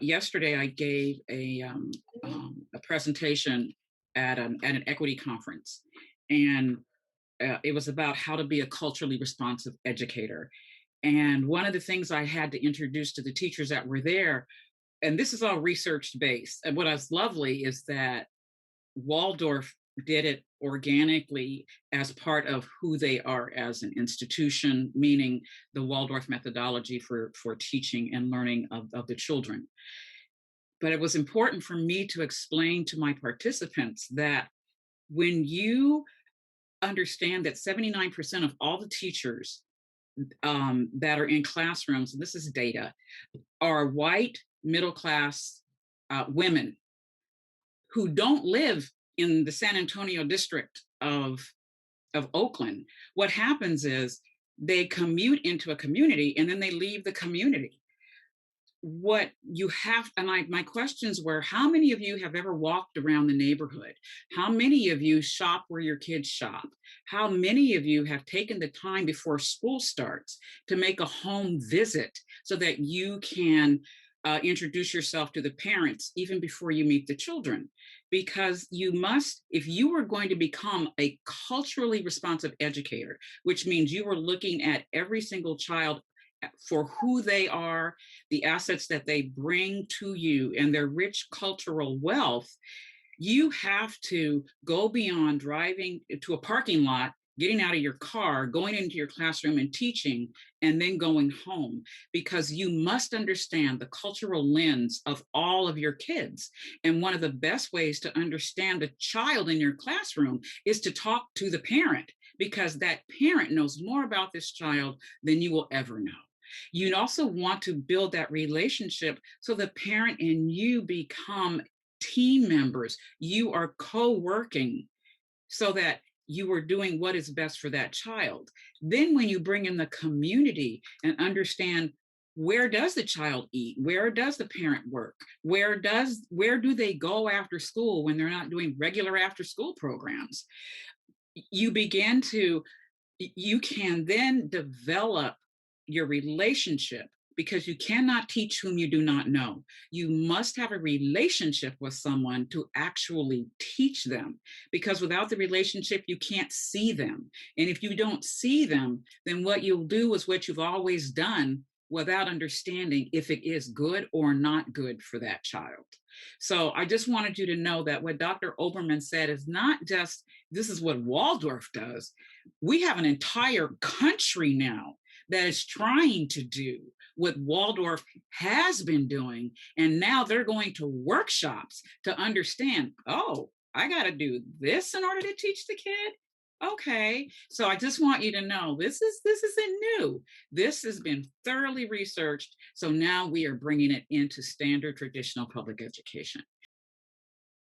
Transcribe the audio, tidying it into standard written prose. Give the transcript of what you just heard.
Yesterday I gave a presentation at an equity conference, and it was about how to be a culturally responsive educator. And one of the things I had to introduce to the teachers that were there, and this is all research based. And what was lovely is that Waldorf did it organically as part of who they are as an institution, meaning the Waldorf methodology for teaching and learning of the children. But it was important for me to explain to my participants that when you understand that 79% of all the teachers that are in classrooms, and this is data, are white middle class women who don't live in the San Antonio district of Oakland. What happens is they commute into a community and then they leave the community. What you have, and my questions were, how many of you have ever walked around the neighborhood? How many of you shop where your kids shop? How many of you have taken the time before school starts to make a home visit so that you can introduce yourself to the parents even before you meet the children? Because you must, if you are going to become a culturally responsive educator, which means you are looking at every single child for who they are, the assets that they bring to you, and their rich cultural wealth, you have to go beyond driving to a parking lot, getting out of your car, going into your classroom and teaching, and then going home, because you must understand the cultural lens of all of your kids. And one of the best ways to understand the child in your classroom is to talk to the parent, because that parent knows more about this child than you will ever know. You'd also want to build that relationship so the parent and you become team members. You are co-working so that you are doing what is best for that child. Then when you bring in the community and understand, where does the child eat? Where does the parent work? Where do they go after school when they're not doing regular after school programs? You begin to you can then develop your relationship, because you cannot teach whom you do not know. You must have a relationship with someone to actually teach them, because without the relationship, you can't see them. And if you don't see them, then what you'll do is what you've always done without understanding if it is good or not good for that child. So I just wanted you to know that what Dr. Oberman said is not just this is what Waldorf does. We have an entire country now that is trying to do what Waldorf has been doing. And now they're going to workshops to understand, oh, I got to do this in order to teach the kid. Okay. So I just want you to know this isn't new. This has been thoroughly researched. So now we are bringing it into standard traditional public education.